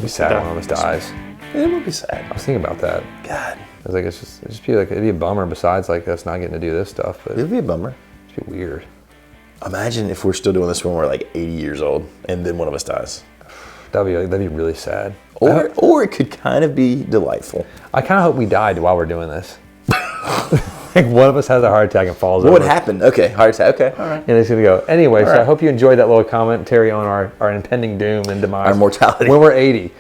It'd be sad when one of us dies. It would be sad. I was thinking about that. God. I was like, it'd be a bummer besides like us not getting to do this stuff, but It'd be a bummer. it'd be weird. Imagine if we're still doing this when we're like 80 years old and then one of us dies. That'd be really sad. Or it could kind of be delightful. I kind of hope we died while we're doing this. Like one of us has a heart attack and falls over. What would happen? Okay, heart attack. Okay, all right. And it's going to go. Anyway, so right. I hope you enjoyed that little commentary on our impending doom and demise. Our mortality. When we're 80.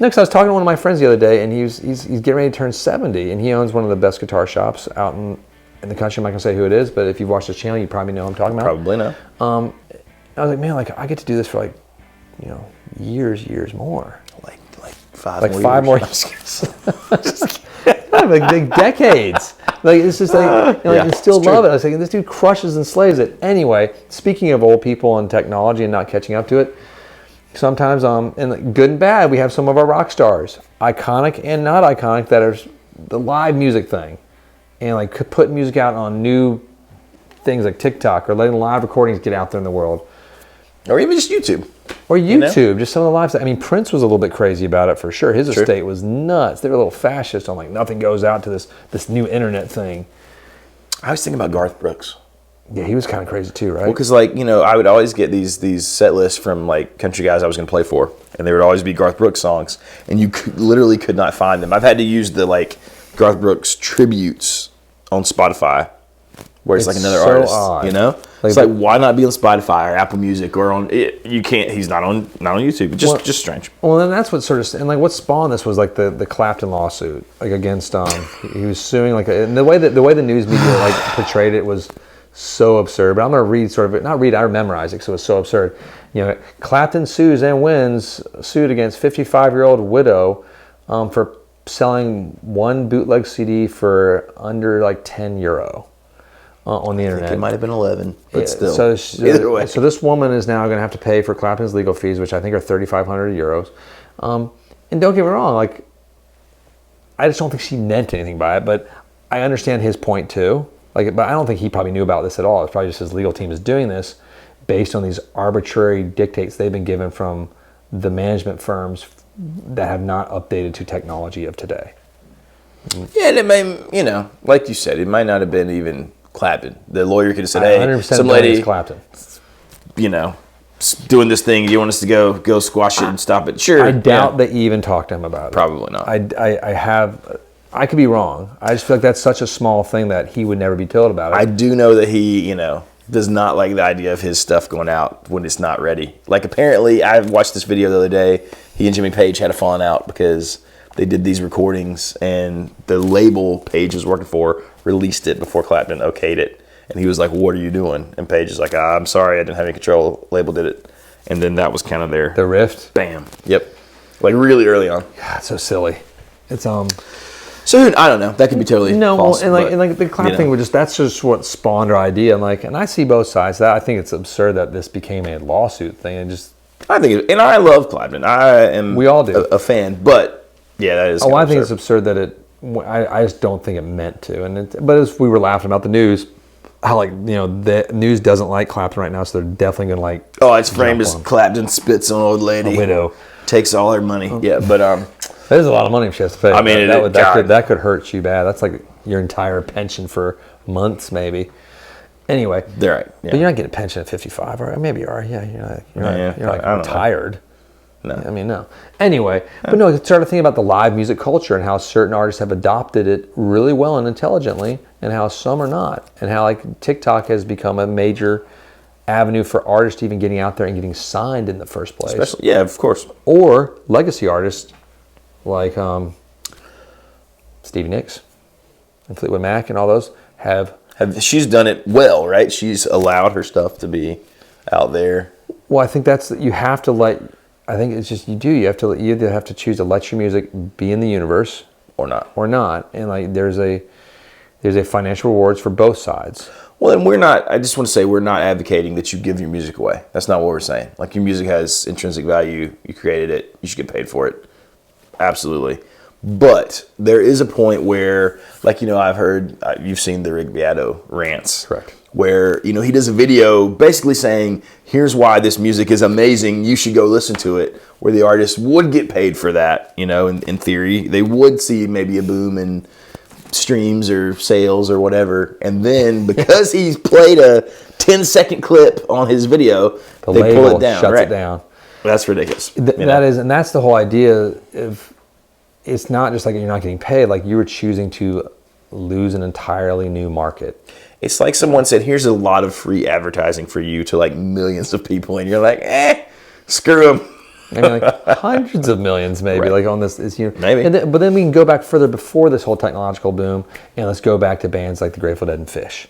Next, I was talking to one of my friends the other day, and he's getting ready to turn 70, and he owns one of the best guitar shops out in the country. I'm not going to say who it is, but if you've watched the channel, you probably know who I'm talking about. Probably no. I was like, man, like I get to do this for like, years more. Like 5 Like more 5 more years. years. like decades. Like it's just like, you still love it. I was like, this dude crushes and slays it. Anyway, speaking of old people and technology and not catching up to it, sometimes and good and bad, we have some of our rock stars, iconic and not iconic, that are the live music thing, and like putting music out on new things like TikTok or letting live recordings get out there in the world. Or even just YouTube. Or YouTube, just some of the lives. I mean, Prince was a little bit crazy about it for sure. His estate was nuts. They were a little fascist on like nothing goes out to this new internet thing. I was thinking about Garth Brooks. Yeah, he was kind of crazy too, right? Well, because I would always get these set lists from like country guys I was going to play for, and there would always be Garth Brooks songs, and you literally could not find them. I've had to use the like Garth Brooks tributes on Spotify, where it's like another so artist, odd. It's like, why not be on Spotify or Apple Music or on it? You can't. He's not on YouTube. Just strange. Well, then that's what sort of, and like what spawned this was like the Clapton lawsuit, like against he was suing and the way the news media like portrayed it was so absurd. But I'm gonna read I memorize it, so it's so absurd. Clapton sues and wins suit against 55-year-old widow for selling one bootleg CD for under like €10. On the internet. It might have been 11, but still. Either way. So this woman is now going to have to pay for Clapton's legal fees, which I think are €3,500. And don't get me wrong, like I just don't think she meant anything by it, but I understand his point too. But I don't think he probably knew about this at all. It's probably just his legal team is doing this based on these arbitrary dictates they've been given from the management firms that have not updated to technology of today. Yeah, and it may, like you said, it might not have been even Clapton. The lawyer could have said, "Hey, some lady, Clapton, doing this thing. You want us to go squash it and stop it?" Sure. I doubt they even talked to him about it. Probably not. I could be wrong. I just feel like that's such a small thing that he would never be told about it. I do know that he, does not like the idea of his stuff going out when it's not ready. Like apparently, I watched this video the other day. He and Jimmy Page had a falling out because they did these recordings and the label Page was working for released it before Clapton okayed it. And he was like, "What are you doing?" And Page is like, "I'm sorry, I didn't have any control. Label did it." And then that was kind of the rift. Bam. Yep. Like really early on. God, it's so silly. It's So I don't know. That could be totally false. And the Clap thing that's just what spawned our idea. And I see both sides. I think it's absurd that this became a lawsuit thing, and I love Clapton. We all do. A fan, but yeah, that is. Oh, I think it's absurd that I just don't think it meant to. But as we were laughing about the news, how the news doesn't like Clapton right now, so they're definitely gonna like. Oh, it's framed as Clapton spits on old lady. A widow takes all her money. Yeah, but there's a lot of money if she has to pay. I mean, that could hurt you bad. That's like your entire pension for months, maybe. Anyway, they're right. Yeah. But you're not getting a pension at 55, or maybe you are. Yeah, you're not retired. No, I mean no. Anyway, but no, I started thinking about the live music culture and how certain artists have adopted it really well and intelligently, and how some are not, and how like TikTok has become a major avenue for artists even getting out there and getting signed in the first place. Especially, yeah, of course. Or legacy artists like Stevie Nicks and Fleetwood Mac and all those have. She's done it well, right? She's allowed her stuff to be out there. Well, I think you have to let. I think it's just you either have to choose to let your music be in the universe or not, and like there's a financial rewards for both sides. Well, and I just want to say we're not advocating that you give your music away. That's not what we're saying. Like your music has intrinsic value. You created it. You should get paid for it. Absolutely. But there is a point where, like, I've heard, you've seen the Rigbiado rants. Correct. where, you know, he does a video basically saying, here's why this music is amazing, you should go listen to it, where the artist would get paid for that, you know, in theory. They would see maybe a boom in streams or sales or whatever. And then because he's played a 10-second clip on his video, they pull it down. Shuts it down. That's ridiculous. And that's the whole idea of, it's not just like you're not getting paid, like you were choosing to lose an entirely new market. It's like someone said, here's a lot of free advertising for you to like millions of people, and you're like, screw them. I mean, like hundreds of millions, maybe, like on this. Is, you know, maybe. But then we can go back further before this whole technological boom, and let's go back to bands like the Grateful Dead and Fish,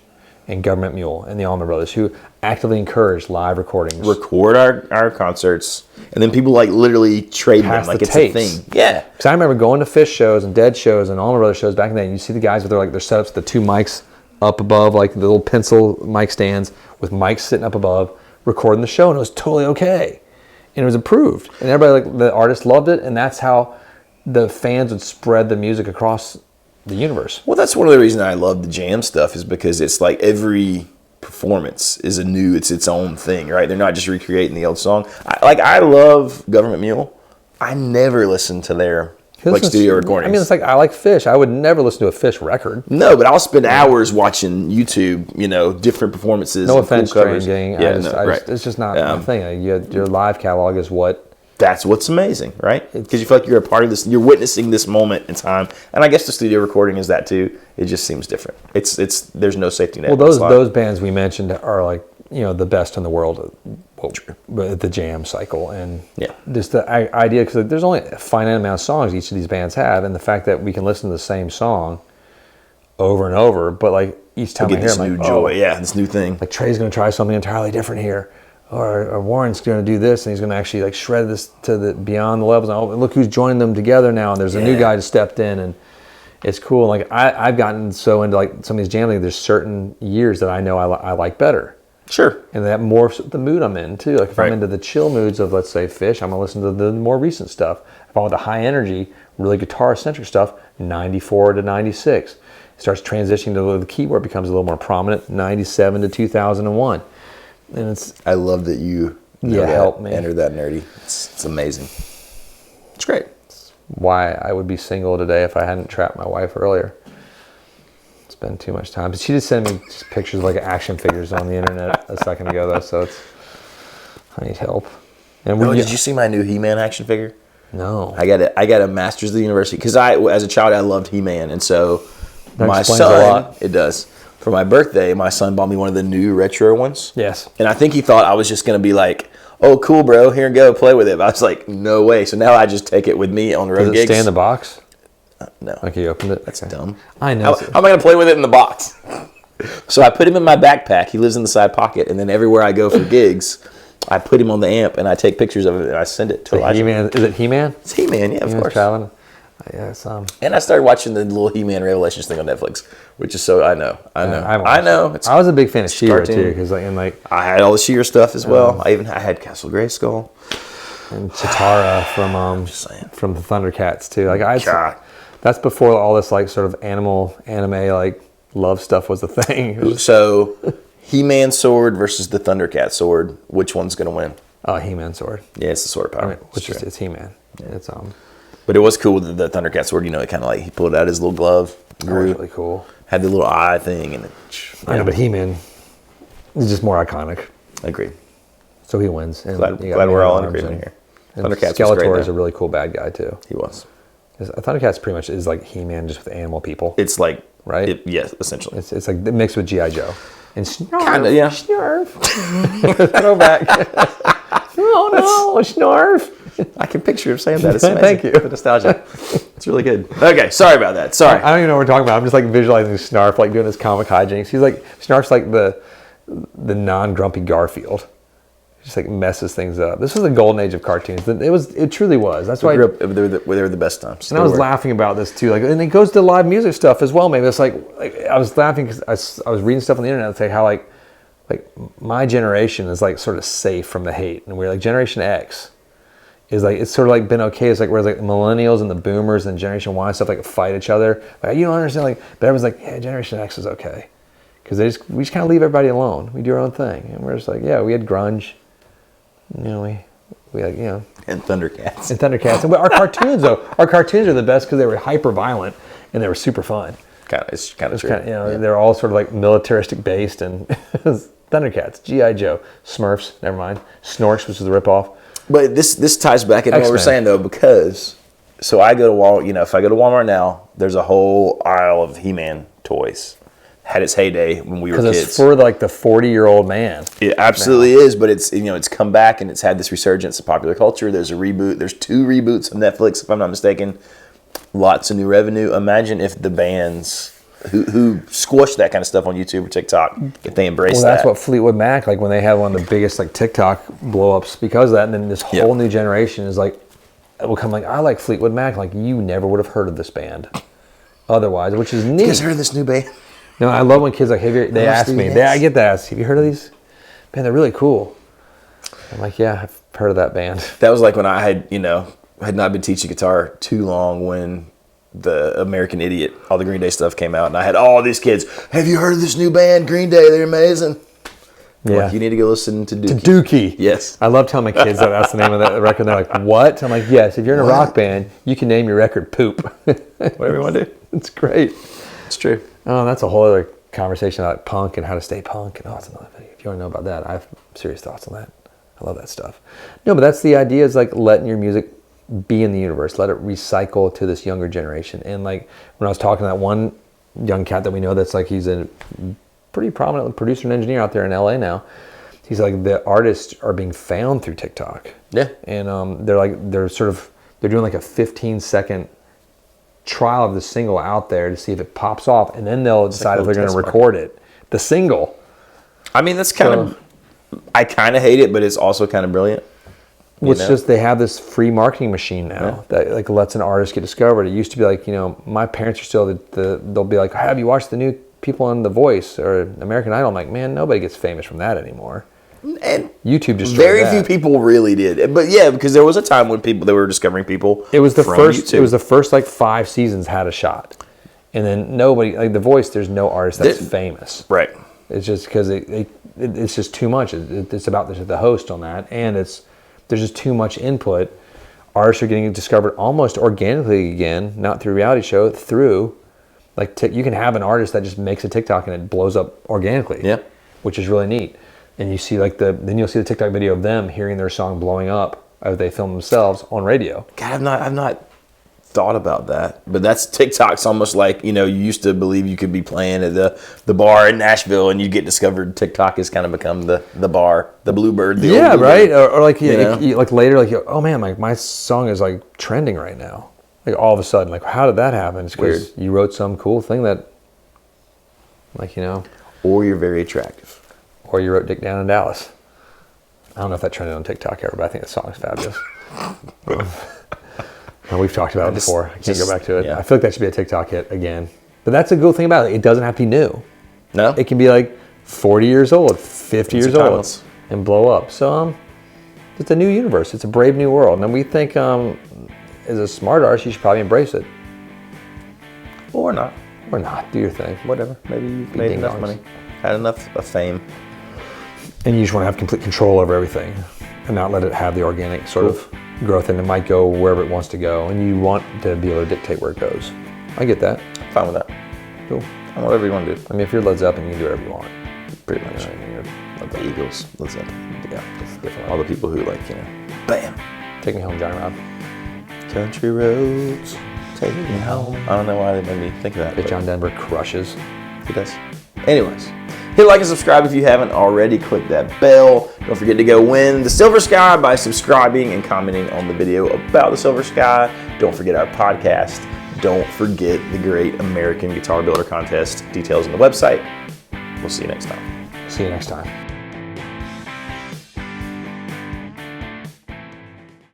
and Government Mule, and the Allman Brothers, who actively encouraged live recordings. Record our concerts, and then people like literally trade them like it's tapes. A thing. Yeah. Because I remember going to Fish shows and Dead shows and Allman Brothers shows back in the day, and you see the guys with their setups, the two mics up above, like the little pencil mic stands with mics sitting up above, recording the show, and it was totally okay. And it was approved. And everybody, like the artists loved it, and that's how the fans would spread the music across the universe. Well, that's one of the reasons I love the jam stuff, is because it's like every performance is it's its own thing, right? They're not just recreating the old song. I love Government Mule. I never listen to their studio recordings. I mean, it's like, I like Fish. I would never listen to a Fish record. No, but I'll spend hours watching YouTube, you know, different performances. No offense, cool covers. Right. It's just not my thing. Your live catalog is what... That's what's amazing, right? Because you feel like you're a part of this, you're witnessing this moment in time. And I guess the studio recording is that too. It just seems different. There's no safety net. Well, those bands we mentioned are like, you know, the best in the world at the jam cycle. And just the idea, because there's only a finite amount of songs each of these bands have, and the fact that we can listen to the same song over and over, but like each time I hear this it, new joy, this new thing. Like Trey's going to try something entirely different here. Or Warren's going to do this, and he's going to actually like shred this to the beyond the levels. And look who's joining them together now, and there's a new guy that stepped in, and it's cool. And like I've gotten so into like some of these jam things. There's certain years that I know I like better. Sure. And that morphs with the mood I'm in too. Like if I'm into the chill moods of, let's say, Fish, I'm gonna listen to the more recent stuff. If I want the high energy, really guitar centric stuff, 94 to 96. It starts transitioning to the keyboard becomes a little more prominent, 97 to 2001. And I love that you help me enter that nerdy. It's amazing. It's great. It's why I would be single today if I hadn't trapped my wife earlier. Spend too much time. But she just sent me just pictures of like action figures on the internet a second ago though, so I need help. And did you see my new He-Man action figure? No. I got a Masters of the University because as a child I loved He-Man, and so that my son, it does. For my birthday, my son bought me one of the new retro ones. Yes. And I think he thought I was just going to be like, oh, cool, bro, here and go, play with it. But I was like, no way. So now I just take it with me on the road gigs. Does it stay in the box? No. Like you opened it? That's dumb. I know. How am I going to play with it in the box? So I put him in my backpack. He lives in the side pocket. And then everywhere I go for gigs, I put him on the amp and I take pictures of it and I send it to Elijah. He-Man. Is it He-Man? It's He-Man, yeah, of course. Traveling. Yeah, and I started watching the little He-Man Revelations thing on Netflix, which is so I know. I was a big fan of She-Ra too, because I had all the She-Ra stuff as well. I had Castle Grayskull and Chitara from the Thundercats too. That's before all this like sort of anime like love stuff was a thing. So He-Man sword versus the Thundercat sword. Which one's gonna win? Oh, He-Man sword. Yeah, it's the sword of power. It's He-Man. Yeah. It's But it was cool with the Thundercat sword. You know, it kind of like he pulled out his little glove. That was really cool. Had the little eye thing, and I know, but He-Man is just more iconic. Agreed. So he wins. And glad we're all in agreement here. Thundercat's Skeletor is a really cool bad guy too. He was. Thundercats pretty much is like He-Man just with animal people. It's like right. Yes, essentially. It's like mixed with G.I. Joe. And Snarf. Kinda, yeah. Snarf. Throwback. Oh no, Snarf. I can picture him saying that. It's amazing. Thank you. The nostalgia. It's really good. Okay, sorry about that. Sorry. I don't even know what we're talking about. I'm just like visualizing Snarf like doing his comic hijinks. He's like Snarf's like the non-grumpy Garfield. Just like messes things up. This was the golden age of cartoons. It truly was. That's why they were the best times. And I was laughing about this too. Like, and it goes to live music stuff as well. Maybe it's like I was laughing because I was reading stuff on the internet that say how like my generation is like sort of safe from the hate, and we're like Generation X is like it's sort of like been okay. It's like whereas like the millennials and the boomers and Generation Y and stuff like fight each other. Like you don't understand. Like but everyone's like, yeah, Generation X is okay because we just kind of leave everybody alone. We do our own thing, and we're just like, yeah, we had grunge, you know, we had, you know, and Thundercats. And our cartoons though, our cartoons are the best because they were hyper violent and they were super fun. It's kind of true. You know, they're all sort of like militaristic based, and Thundercats, G.I. Joe, Smurfs, never mind, Snorks, which is the ripoff. But this ties back into what we're saying though, because so I go to Walmart. You know, if I go to Walmart now, there's a whole aisle of He-Man toys. Had its heyday when we were kids. Because it's for like the 40-year-old man. It absolutely is, but it's, you know, it's come back and it's had this resurgence of popular culture. There's a reboot. There's 2 reboots of Netflix, if I'm not mistaken. Lots of new revenue. Imagine if the bands who squash that kind of stuff on YouTube or TikTok, if they embrace that. Well, that's what Fleetwood Mac, like when they had one of the biggest like TikTok blow-ups because of that, and then this whole new generation is like, will come like, I like Fleetwood Mac. Like, you never would have heard of this band otherwise, which is neat. You guys heard of this new band? No, I love when kids like, they ask me, I get that asked, have you heard of these? Man, they're really cool. I'm like, yeah, I've heard of that band. That was like when I had, you know, had not been teaching guitar too long when the American Idiot, all the Green Day stuff came out, and I had all these kids, have you heard of this new band, Green Day? They're amazing. Yeah. Like, you need to go listen to Dookie. To Dookie. Yes. I love telling my kids that that's the name of that record. They're like, what? I'm like, yes, if you're in a rock band, you can name your record Poop. Whatever you want to do. It's great. It's true. Oh, that's a whole other conversation about punk and how to stay punk. And that's another thing. If you want to know about that, I have serious thoughts on that. I love that stuff. No, but that's the idea, is like letting your music be in the universe. Let it recycle to this younger generation. And like when I was talking to that one young cat that we know that's like, he's a pretty prominent producer and engineer out there in LA now. He's like, the artists are being found through TikTok. Yeah. And they're doing like a 15-second trial of the single out there to see if it pops off, and then they'll decide if they're going to record it. The single. I mean, that's kind of, I kind of hate it, but it's also kind of brilliant. It's just they have this free marketing machine now that like lets an artist get discovered. It used to be like, you know, my parents are still they'll be like, have you watched the new people on The Voice or American Idol? I'm like, man, nobody gets famous from that anymore. And YouTube just very few people really did, but yeah, because there was a time when they were discovering people. It was the first like 5 seasons had a shot, and then nobody, like The Voice. There's no artist that's famous, right? It's just because it's just too much. It's about the host on that, and there's just too much input. Artists are getting discovered almost organically again, not through reality show, through like you can have an artist that just makes a TikTok and it blows up organically, which is really neat. And you see like then you'll see the TikTok video of them hearing their song blowing up as they film themselves on radio. God, I've not thought about that, but that's TikTok's almost like, you know, you used to believe you could be playing at the bar in Nashville and you get discovered. TikTok has kind of become the bar, the Bluebird. Yeah, right. Or like like later, like, oh man, like my song is like trending right now. Like all of a sudden, like how did that happen? It's because you wrote some cool thing that, like, you know, or you're very attractive. Or you wrote Dick Down in Dallas. I don't know if that trended on TikTok ever, but I think the song is fabulous. We've talked about it before. I can't go back to it. Yeah. I feel like that should be a TikTok hit again. But that's a good thing about it. It doesn't have to be new. No. It can be like 40 years old, 50 years old, and blow up. So it's a new universe. It's a brave new world. And we think as a smart artist, you should probably embrace it. Or not. Or not. Do your thing. Whatever. Maybe you've made enough money. Had enough of fame. And you just want to have complete control over everything and not let it have the organic sort of growth, and it might go wherever it wants to go, and you want to be able to dictate where it goes. I get that. I'm fine with that. Cool. Whatever you want to do. I mean, if you're Led Zeppelin, you can do whatever you want. Pretty much. The Eagles, Led Zeppelin. Yeah, it's different. All the people who like, you know, bam. Take Me Home, Johnny Rob. Country roads, take me home. I don't know why they made me think of that. If John Denver crushes. He does. Anyways, hit like and subscribe if you haven't already. Click that bell. Don't forget to go win the Silver Sky by subscribing and commenting on the video about the Silver Sky. Don't forget our podcast. Don't forget the Great American Guitar Builder Contest. Details on the website. We'll see you next time. See you next time.